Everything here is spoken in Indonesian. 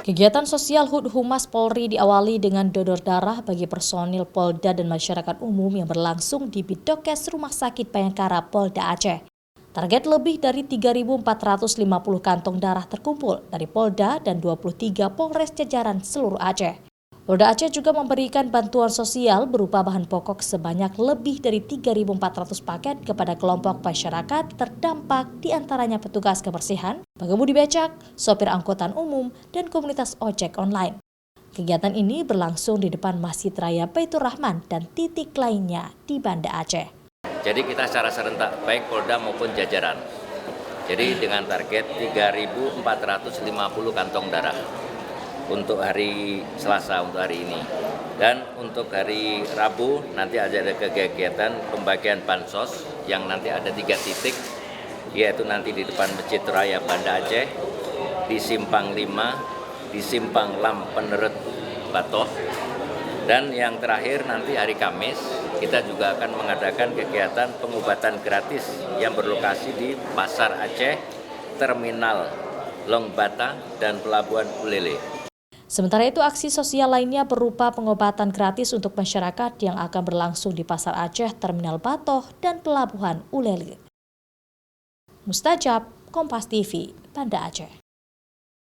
Kegiatan sosial HUT Humas Polri diawali dengan donor darah bagi personil Polda dan masyarakat umum yang berlangsung di Bidokes Rumah Sakit Bayangkara Polda Aceh. Target lebih dari 3.450 kantong darah terkumpul dari Polda dan 23 Polres jajaran seluruh Aceh. Polda Aceh juga memberikan bantuan sosial berupa bahan pokok sebanyak lebih dari 3.400 paket kepada kelompok masyarakat terdampak diantaranya petugas kebersihan, pengemudi becak, sopir angkutan umum, dan komunitas ojek online. Kegiatan ini berlangsung di depan Masjid Raya Baitur Rahman dan titik lainnya di Banda Aceh. Jadi kita secara serentak baik Polda maupun jajaran. Jadi dengan target 3.450 kantong darah untuk hari Selasa, untuk hari ini. Dan untuk hari Rabu nanti ada kegiatan pembagian bansos yang nanti ada 3 titik, yaitu nanti di depan Masjid Raya Banda Aceh, di Simpang 5, di Simpang Lam Peneret Batoh, dan yang terakhir nanti hari Kamis kita juga akan mengadakan kegiatan pengobatan gratis yang berlokasi di Pasar Aceh, Terminal Long Bata, dan Pelabuhan Ulele. Sementara itu, aksi sosial lainnya berupa pengobatan gratis untuk masyarakat yang akan berlangsung di Pasar Aceh, Terminal Batoh, dan Pelabuhan Ulele. Mustajab, Kompas TV, Banda Aceh.